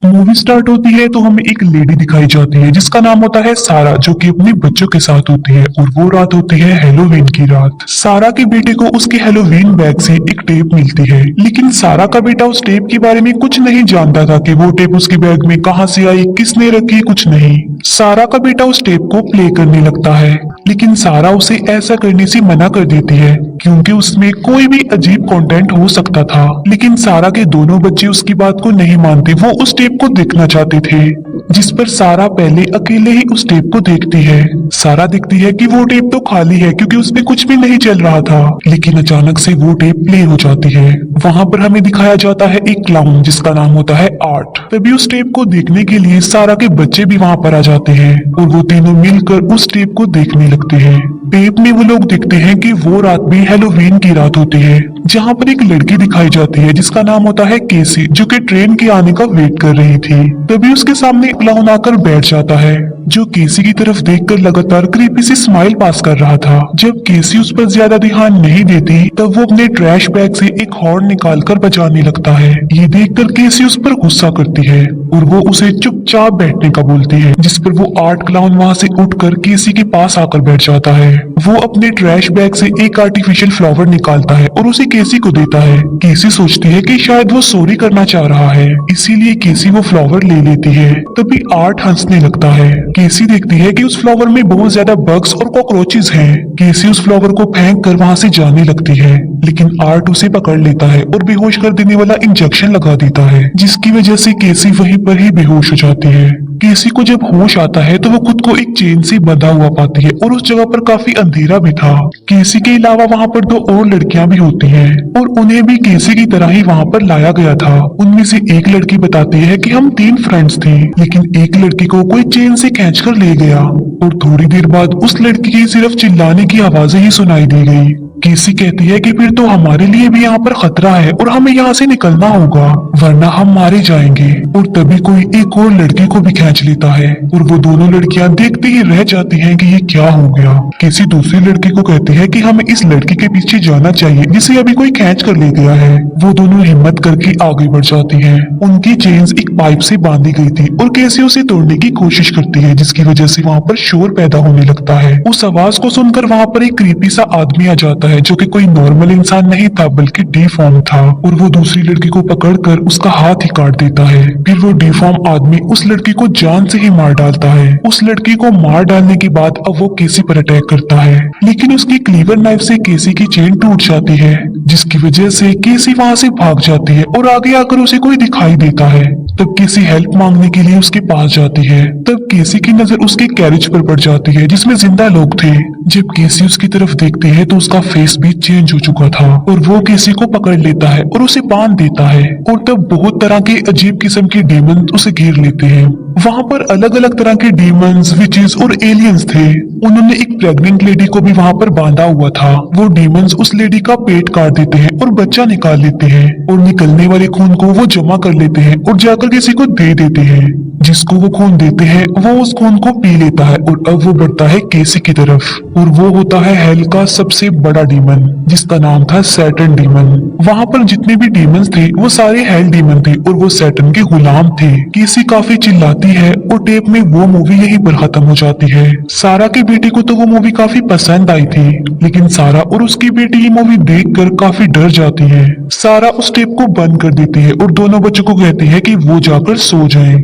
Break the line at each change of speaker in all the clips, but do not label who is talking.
Movie start होती है तो हमें एक लेडी दिखाई जाती है जिसका नाम होता है सारा, जो कि अपने बच्चों के साथ होती है। और वो रात होती है हेलोवीन की रात। सारा के बेटे को उसके हेलोवीन बैग से एक टेप मिलती है, लेकिन सारा का बेटा उस टेप के बारे में कुछ नहीं जानता था कि वो टेप उसके बैग में कहां से आई, किसने रखी, कुछ नहीं। सारा का बेटा उस टेप को प्ले करने लगता है, लेकिन सारा उसे ऐसा करने से मना कर देती है क्योंकि उसमें कोई भी अजीब कंटेंट हो सकता था। लेकिन सारा के दोनों बच्चे उसकी बात को नहीं मानते। वो उस टेप को देखना चाहते थे, जिस पर सारा पहले अकेले ही उस टेप को देखती है। सारा देखती है कि वो टेप तो खाली है क्योंकि उसमें कुछ भी नहीं चल रहा था। लेकिन अचानक से वो टेप प्ले हो जाती है। वहां पर हमें दिखाया जाता है एक क्लाउन जिसका नाम होता है आर्ट। तभी उस टेप को देखने के लिए सारा के बच्चे भी वहां पर आ जाते हैं और वो तीनों मिलकर उस टेप को देखने लगते हैं। टेप में वो लोग देखते हैं कि वो रात भी हेलोवीन की रात होती है, जहाँ पर एक लड़की दिखाई जाती है जिसका नाम होता है केसी, जो कि ट्रेन के आने का वेट कर रही थी। तभी उसके सामने क्लाउन आकर बैठ जाता है, जो केसी की तरफ देखकर लगातार क्रीपी सी स्माइल पास कर रहा था। जब केसी उस पर ज्यादा ध्यान नहीं देती, तब वो अपने ट्रैश बैग से एक हॉर्न निकालकर बजाने लगता है। ये देखकर केसी उस पर गुस्सा करती है और वो उसे चुपचाप बैठने का बोलती है, जिस पर वो आर्ट क्लाउन वहाँ से उठकर केसी के पास आकर बैठ जाता है। वो अपने ट्रैश बैग से एक आर्टिफिशियल फ्लावर निकालता है और उसे केसी को देता है। केसी सोचती है कि शायद वो सॉरी करना चाह रहा है, इसीलिए केसी वो फ्लावर ले लेती है। तभी आर्ट हंसने लगता है। केसी देखती है कि उस फ्लावर में बहुत ज्यादा बग्स और कॉकरोचेस हैं। केसी उस फ्लावर को फेंक कर वहाँ से जाने लगती है, लेकिन आर्ट उसे पकड़ लेता है और बेहोश कर देने वाला इंजेक्शन लगा देता है, जिसकी वजह से केसी वहीं पर ही बेहोश हो जाती है। केसी को जब होश आता है तो वो खुद को एक चेन से बंधा हुआ पाती है और उस जगह पर काफी अंधेरा भी था। केसी के अलावा वहाँ पर दो और लड़कियां भी होती हैं और उन्हें भी केसी की तरह ही वहाँ पर लाया गया था। उनमें से एक लड़की बताती है कि हम 3 फ्रेंड्स थे, लेकिन एक लड़की को कोई चेन से खींच कर ले गया और थोड़ी देर बाद उस लड़की की सिर्फ चिल्लाने की आवाजें ही सुनाई दी गई। केसी कहती है कि फिर तो हमारे लिए भी यहाँ पर खतरा है और हमें यहाँ से निकलना होगा, वरना हम मारे जाएंगे। और तभी कोई एक और लड़की को भी खींच लेता है और वो दोनों लड़कियां देखते ही रह जाती हैं कि ये क्या हो गया। केसी दूसरी लड़की को कहती है कि हमें इस लड़की के पीछे जाना चाहिए जिसे अभी कोई खींच कर ले गया है। वो दोनों हिम्मत करके आगे बढ़ जाती है। उनकी चेन्स एक पाइप से बांधी गई थी और केसी उसे तोड़ने की कोशिश करती है, जिसकी वजह से वहाँ पर शोर पैदा होने लगता है। उस आवाज को सुनकर वहाँ पर एक क्रीपी सा आदमी आ जाता है, जो कि कोई नॉर्मल इंसान नहीं था बल्कि डिफॉर्म था, और वो दूसरी लड़की को पकड़कर उसका हाथ ही काट देता है। फिर वो डिफॉर्म आदमी उस लड़की को जान से ही मार डालता है। उस लड़की को मार डालने के बाद अब वो केसी पर अटैक करता है, लेकिन उसकी क्लीवर नाइफ से केसी की चेन टूट जाती है, जिसकी वजह से केसी वहाँ से भाग जाती है और आगे आकर उसे कोई दिखाई देता है। तब केसी हेल्प मांगने के लिए उसके पास जाती है। तब केसी की नजर उसके कैरेज पर पड़ जाती है जिसमें जिंदा लोग थे। जब केसी उसकी तरफ देखती है तो उसका फेस भी चेंज हो चुका था और वो केसी को पकड़ लेता है और उसे बांध देता है। और तब बहुत तरह के अजीब किस्म के डीमन उसे घेर लेते हैं। वहाँ पर अलग अलग तरह के डीमंस, विचेस और एलियंस थे। उन्होंने एक प्रेग्नेंट लेडी को भी वहाँ पर बांधा हुआ था। वो डीमंस उस लेडी का पेट काट देते हैं और बच्चा निकाल लेते हैं और निकलने वाले खून को वो जमा कर लेते हैं और जाकर किसी को दे देते हैं। जिसको वो खून देते हैं वो उस खून को पी लेता है और अब वो बढ़ता है केसी की तरफ और वो होता है हेल का सबसे बड़ा डीमन, जिसका नाम था सैटर्न डीमन। वहाँ पर जितने भी डीमंस थे वो सारे हेल डीमन थे और वो सैटर्न के गुलाम थे। केसी काफी चिल्लाती है और टेप में वो मूवी यहीं पर खत्म हो जाती है। सारा के बेटे को तो वो मूवी काफी पसंद आई थी, लेकिन सारा और उसकी बेटी ये मूवी देखकर काफी डर जाती है। सारा उस टेप को बंद कर देती है और दोनों बच्चों को कहती है कि वो जाकर सो जाएं।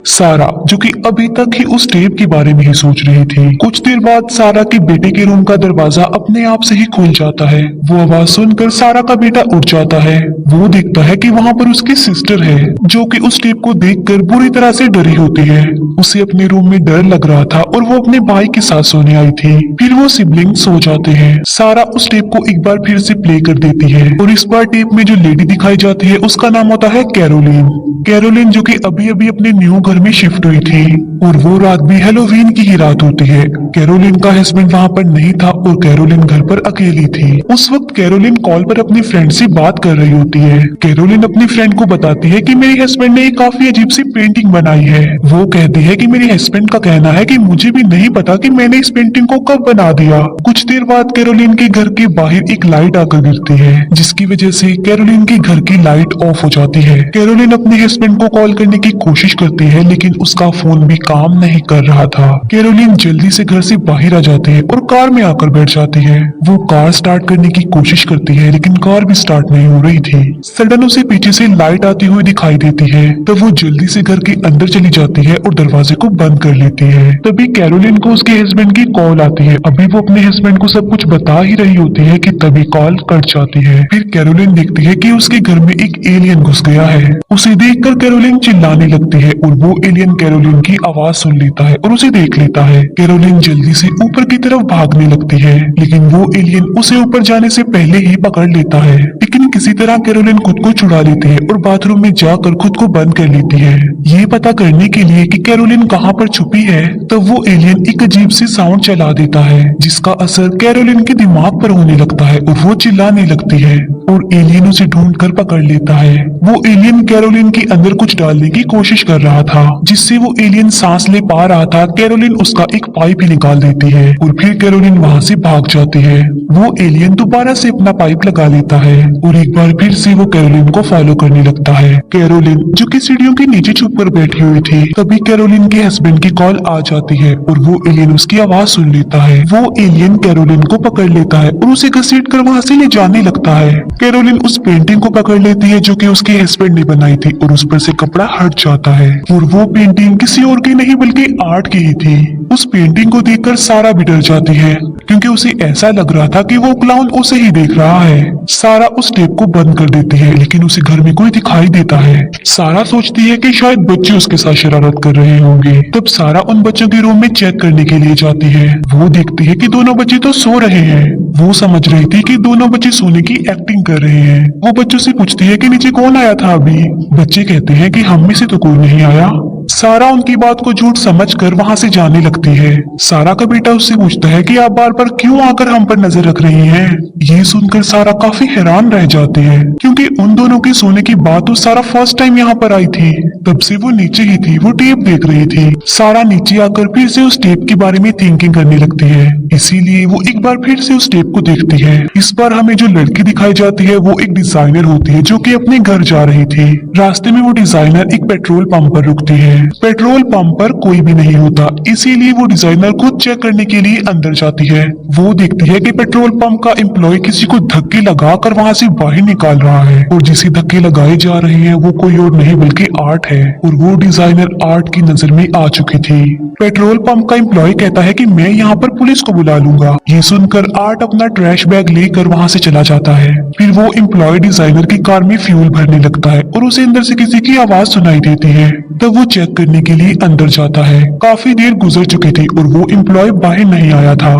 सारा, जो कि अभी तक ही उस टेप के बारे में ही सोच रही थी, कुछ देर बाद सारा के बेटे के रूम का दरवाजा अपने आप से ही खुल जाता है। वो आवाज सुनकर सारा का बेटा उठ जाता है। वो देखता है कि वहाँ पर उसकी सिस्टर है, जो कि उस टेप को देखकर बुरी तरह से डरी होती है। उसे अपने रूम में डर लग रहा था और वो अपने भाई के साथ सोने आई थी। फिर वो सिबलिंग सो जाते हैं। सारा उस टेप को एक बार फिर से प्ले कर देती है और इस बार टेप में जो लेडी दिखाई जाती है उसका नाम होता है कैरोलिन। कैरोलिन, जो कि अभी अभी अपने न्यू घर घर में शिफ्ट हुई थी और वो रात भी हेलोवीन की ही रात होती है। कैरोलिन का हस्बैंड वहाँ पर नहीं था और कैरोलिन घर पर अकेली थी। उस वक्त कैरोलिन कॉल पर अपनी फ्रेंड से बात कर रही होती है। कैरोलिन अपनी फ्रेंड को बताती है कि मेरे हस्बैंड ने एक काफी अजीब सी पेंटिंग बनाई है। वो कहती है कि मेरे हस्बैंड का कहना है कि मुझे भी नहीं पता कि मैंने इस पेंटिंग को कब बना दिया। कुछ देर बाद कैरोलिन के घर के बाहर एक लाइट आकर गिरती है, जिसकी वजह से कैरोलिन के घर की लाइट ऑफ हो जाती है। कैरोलिन अपने हस्बैंड को कॉल करने की कोशिश करती है, लेकिन उसका फोन भी काम नहीं कर रहा था। कैरोलिन जल्दी से घर से बाहर आ जाती है और कार में आकर बैठ जाती है। वो कार स्टार्ट करने की कोशिश करती है, लेकिन कार भी स्टार्ट नहीं हो रही थी। सडन उसे पीछे से लाइट आती हुई दिखाई देती है, तब वो जल्दी से घर के अंदर चली जाती है और दरवाजे को बंद कर लेती है। तभी कैरोलिन को उसके हस्बैंड की कॉल आती है। अभी वो अपने हस्बैंड को सब कुछ बता ही रही होती है कि तभी कॉल कट जाती है। फिर कैरोलिन देखती है कि उसके घर में एक एलियन घुस गया है। उसे देखकर कैरोलिन चिल्लाने लगती है और वो एलियन कैरोलिन की आवाज सुन लेता है और उसे देख लेता है। कैरोलिन जल्दी से ऊपर की तरफ भागने लगती है, लेकिन वो एलियन उसे ऊपर जाने से पहले ही पकड़ लेता है। लेकिन किसी तरह कैरोलिन खुद को छुड़ा लेती है और बाथरूम में जाकर खुद को बंद कर लेती है। ये पता करने के लिए कि कैरोलिन कहाँ पर छुपी है, तब वो एलियन एक अजीब सी साउंड चला देता है, जिसका असर कैरोलिन के दिमाग पर होने लगता है और वो चिल्लाने लगती है और एलियन उसे ढूंढ कर पकड़ लेता है। वो एलियन कैरोलिन के अंदर कुछ डालने की कोशिश कर रहा था, जिससे वो एलियन सांस ले पा रहा था। कैरोलिन उसका एक पाइप ही निकाल देती है और फिर कैरोलिन वहाँ से भाग जाती है। वो एलियन दोबारा से अपना पाइप लगा लेता है और एक बार फिर से वो कैरोलिन को फॉलो करने लगता है। कैरोलिन जो कि सीढ़ियों के नीचे छुप कर बैठी हुई थी, तभी कैरोलिन के हस्बैंड की कॉल आ जाती है और वो एलियन उसकी आवाज सुन लेता है। वो एलियन कैरोलिन को पकड़ लेता है और उसे घसीट कर वहाँ से ले जाने लगता है। कैरोलिन उस पेंटिंग को पकड़ लेती है जो कि उसके हस्बैंड ने बनाई थी और उस पर से कपड़ा हट जाता है और वो पेंटिंग किसी और की नहीं बल्कि आर्ट की ही थी। उस पेंटिंग को देखकर सारा भी डर जाती है, क्योंकि उसे ऐसा लग रहा था कि वो क्लाउन उसे ही देख रहा है। सारा उस टेप को बंद कर देती है, लेकिन उसे घर में कोई दिखाई देता है। सारा सोचती है कि शायद बच्चे उसके साथ शरारत कर रहे होंगे। तब सारा उन बच्चों के रूम में चेक करने के लिए जाती है। वो देखती है कि दोनों बच्चे तो सो रहे हैं। वो समझ रही थी कि दोनों बच्चे सोने की एक्टिंग कर रहे हैं। वो बच्चों से पूछती है कि नीचे कौन आया था अभी। बच्चे कहते हैं कि हम में से तो कोई नहीं आया। सारा उनकी बात को झूठ समझकर वहां से जाने लगती है। सारा का बेटा उससे पूछता है कि आप बार बार क्यों आकर हम पर नजर रख रही हैं? ये सुनकर सारा काफी हैरान रह जाती है, क्योंकि उन दोनों के सोने की बात तो सारा फर्स्ट टाइम यहाँ पर आई थी। तब से वो नीचे ही थी, वो टेप देख रही थी। सारा नीचे आकर फिर से उस टेप के बारे में थिंकिंग करने लगती है, इसीलिए वो एक बार फिर से उस टेप को देखती है। इस बार हमें जो लड़की दिखाई जाती है वो एक डिजाइनर होती है जो कि अपने घर जा रही थी। रास्ते में वो डिजाइनर एक पेट्रोल पंप पर रुकती है। पेट्रोल पंप पर कोई भी नहीं होता, इसीलिए वो डिजाइनर खुद चेक करने के लिए अंदर जाती है। वो देखती है कि पेट्रोल पंप का एम्प्लॉय किसी को धक्के लगाकर वहां से बाहर निकाल रहा है और जिसे धक्के लगाए जा रहे हैं वो कोई और नहीं बल्कि आर्ट है और वो डिजाइनर आर्ट की नजर में आ चुकी थी। पेट्रोल पंप का एम्प्लॉय कहता है कि मैं यहाँ पर पुलिस को बुला लूंगा। ये सुनकर आर्ट अपना ट्रैश बैग लेकर वहाँ से चला जाता है। फिर वो एम्प्लॉय डिजाइनर की कार में फ्यूल भरने लगता है और उसे अंदर से किसी की आवाज सुनाई देती है। तब वो चेक करने के लिए अंदर जाता है। काफी देर गुजर चुकी थी और वो एम्प्लॉय बाहर नहीं आया था,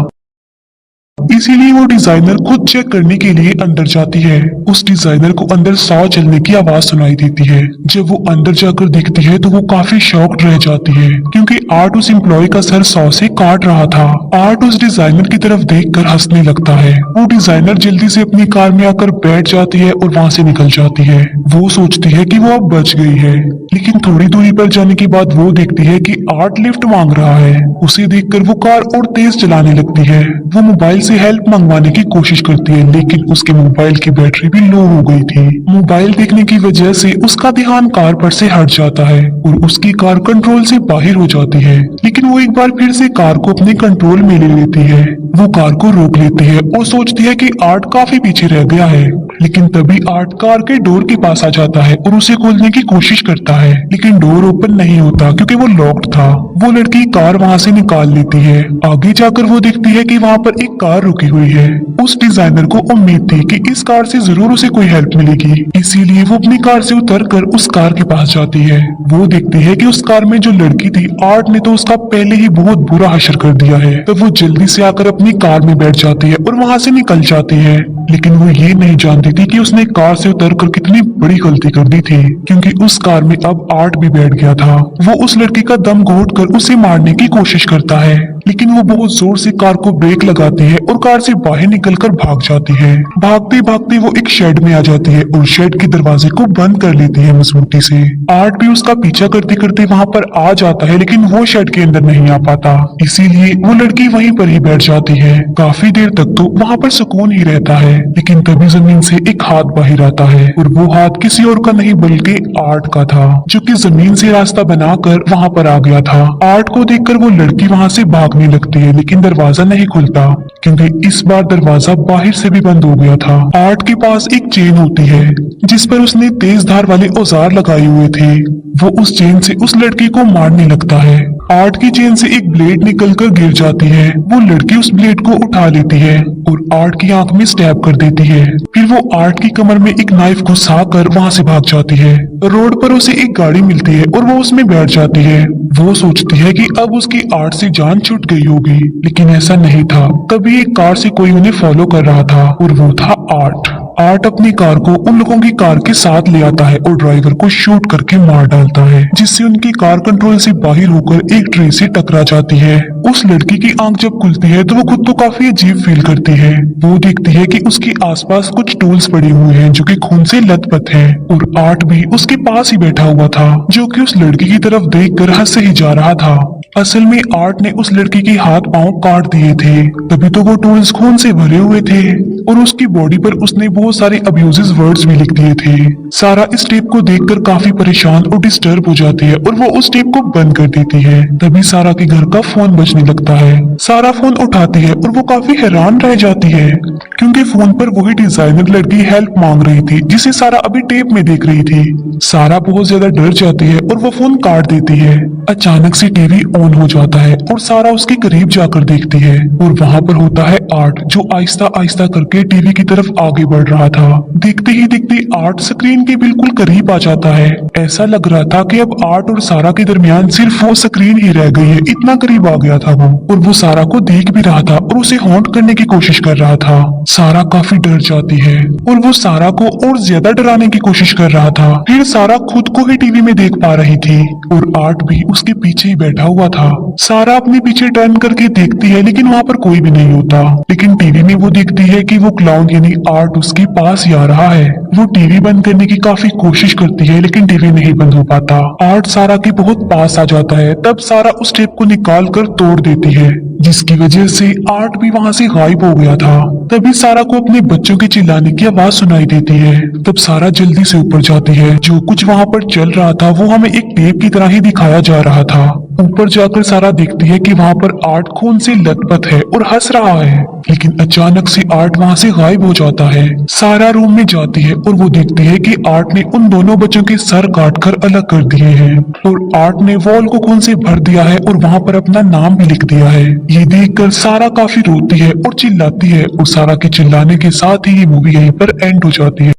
इसीलिए वो डिजाइनर खुद चेक करने के लिए अंदर जाती है। उस डिजाइनर को अंदर सांव चलने की आवाज सुनाई देती है। जब वो अंदर जाकर देखती है तो वो काफी शॉक्ड रह जाती है, क्योंकि आर्ट उस एम्प्लॉय का सर सांव से काट रहा था। आर्ट उस डिजाइनर की तरफ देखकर हंसने लगता है। वो डिजाइनर जल्दी से अपनी कार में आकर बैठ जाती है और वहाँ से निकल जाती है। वो सोचती है कि वो अब बच गई है, लेकिन थोड़ी दूरी पर जाने के बाद वो देखती है कि आर्ट लिफ्ट मांग रहा है। उसे देखकर वो कार और तेज चलाने लगती है। वो मोबाइल से हेल्प मंगवाने की कोशिश करती है, लेकिन उसके मोबाइल की बैटरी भी लो हो गई थी। मोबाइल देखने की वजह से उसका ध्यान कार पर से हट जाता है और उसकी कार कंट्रोल से बाहर हो जाती है। लेकिन वो एक बार फिर से कार को अपने कंट्रोल में ले लेती है। वो कार को रोक लेती है और सोचती है कि आर्ट काफी पीछे रह गया है, लेकिन तभी आर्ट कार के डोर के पास आ जाता है और उसे खोलने की कोशिश करता है, लेकिन डोर ओपन नहीं होता क्योंकि वो लॉक्ड था। वो लड़की कार वहाँ से निकाल लेती है। आगे जाकर वो देखती है कि वहाँ पर एक कार कार रुकी हुई है। उस डिजाइनर को उम्मीद थी कि इस कार से जरूर उसे कोई हेल्प मिलेगी, इसीलिए वो अपनी कार से उतरकर उस कार के पास जाती है। वो देखती है कि उस कार में जो लड़की थी आर्ट ने तो उसका पहले ही बहुत बुरा हश्र कर दिया है। तब वो जल्दी से आकर अपनी कार में बैठ जाती है और वहां से निकल जाती है। लेकिन वो ये नहीं जानती थी कि उसने कार से उतरकर कितनी बड़ी गलती कर दी थी, क्योंकि उस कार में अब आर्ट भी बैठ गया था। वो उस लड़की का दम घोंटकर उसे मारने की कोशिश करता है, लेकिन वो बहुत जोर से कार को ब्रेक लगाती है और कार से बाहर निकलकर भाग जाती है। भागते भागते वो एक शेड में आ जाती है और शेड के दरवाजे को बंद कर लेती है मजबूती से। आर्ट भी उसका पीछा करते करते वहां पर आ जाता है, लेकिन वो शेड के अंदर नहीं आ पाता, इसीलिए वो लड़की वहीं पर ही बैठ जाती है। काफी देर तक तो वहां पर सुकून ही रहता है, लेकिन तभी जमीन से एक हाथ बाहर आता है और वो हाथ किसी और का नहीं बल्कि आर्ट का था, जो कि जमीन से रास्ता बनाकर वहां पर आ गया था। आर्ट को देखकर वो लड़की वहां से भागने लगती है, लेकिन दरवाजा नहीं खुलता, क्योंकि इस बार दरवाजा बाहर से भी बंद हो गया था। आर्ट के पास एक चेन होती है जिस पर उसने तेज धार वाले औजार लगाए हुए थे। वो उस चेन से उस लड़की को मारने लगता है। आर्ट की चेन से एक ब्लेड निकलकर गिर जाती है। वो लड़की उस ब्लेड को उठा लेती है और आर्ट की आंख में स्टैब कर देती है। फिर वो आर्ट की कमर में एक नाइफ घुसाकर वहां से भाग जाती है। रोड पर उसे एक गाड़ी मिलती है और वो उसमें बैठ जाती है। वो सोचती है कि अब उसकी आर्ट से जान छूट गई होगी, लेकिन ऐसा नहीं था। तभी एक कार से कोई उन्हें फॉलो कर रहा था और वो था आर्ट। आर्ट अपनी कार को उन लोगों की कार के साथ ले आता है और ड्राइवर को शूट करके मार डालता है, जिससे उनकी कार कंट्रोल से बाहर होकर एक ट्री से टकरा जाती है। उस लड़की की आंख जब खुलती है तो वो खुद को काफी अजीब फील करती है। वो देखती है कि उसके आसपास कुछ टूल्स पड़े हुए हैं जो कि खून से लथपथ हैं, और आर्ट भी उसके पास ही बैठा हुआ था, जो कि उस लड़की की तरफ देखकर हंसे ही जा रहा था। असल में आर्ट ने उस लड़की के हाथ पांव काट दिए थे, तभी तो वो टूल्स खून से भरे हुए थे, और उसकी बॉडी पर उसने बहुत सारे अब्यूजिव वर्ड्स भी लिख दिए थे। सारा इस टेप को देखकर काफी परेशान और डिस्टर्ब हो जाती है और वो उस टेप को बंद कर देती है। तभी सारा के घर का फोन बजने लगता है। सारा फोन उठाती है और वो काफी हैरान रह जाती है, क्योंकि फोन पर वही डिजाइनर लड़की हेल्प मांग रही थी जिसे सारा अभी टेप में देख रही थी। सारा बहुत ज्यादा डर जाती है और वो फोन काट देती है। अचानक से टीवी ऑन हो जाता है और सारा उसके करीब जाकर देखती है, और वहां पर होता है आर्ट, जो आहिस्ता आहिस्ता करके टीवी की तरफ आगे बढ़ रहा था। देखते ही देखते आर्ट स्क्रीन के बिल्कुल करीब आ जाता है। ऐसा लग रहा था कि अब आर्ट और सारा के दरमियान सिर्फ वो स्क्रीन ही रह गई है, इतना करीब आ गया था वो। और वो सारा को देख भी रहा था और उसे हॉन्ट करने की कोशिश कर रहा था। सारा काफी डर जाती है और वो सारा को और ज्यादा डराने की कोशिश कर रहा था। फिर सारा खुद को ही टीवी में देख पा रही थी और आर्ट भी उसके पीछे ही बैठा हुआ था। सारा अपने पीछे टर्न करके देखती है, लेकिन वहाँ पर कोई भी नहीं होता। लेकिन टीवी में वो देखती है कि वो क्लाउन यानी आर्ट उसके पास ही आ रहा है। वो टीवी बंद करने की काफी कोशिश करती है, लेकिन टीवी नहीं बंद हो पाता। आर्ट सारा के बहुत पास आ जाता है। तब सारा उस टेप को निकाल कर तोड़ देती है, जिसकी वजह से आर्ट भी वहाँ से गायब हो गया था। तभी सारा को अपने बच्चों के चिल्लाने की आवाज सुनाई देती है। तब सारा जल्दी से ऊपर जाती है। जो कुछ वहाँ पर चल रहा था वो हमें एक टेप की तरह ही दिखाया जा रहा था। ऊपर जाकर सारा देखती है कि वहाँ पर आर्ट खून से लथपथ है और हंस रहा है, लेकिन अचानक से आर्ट वहाँ से गायब हो जाता है। सारा रूम में जाती है और वो देखती है कि आर्ट ने उन दोनों बच्चों के सर काटकर अलग कर दिए हैं, और आर्ट ने वॉल को खून से भर दिया है और वहाँ पर अपना नाम भी लिख दिया है। ये देखकर सारा काफी रोती है और चिल्लाती है, और सारा के चिल्लाने के साथ ही ये मूवी यहीं पर एंड हो जाती है।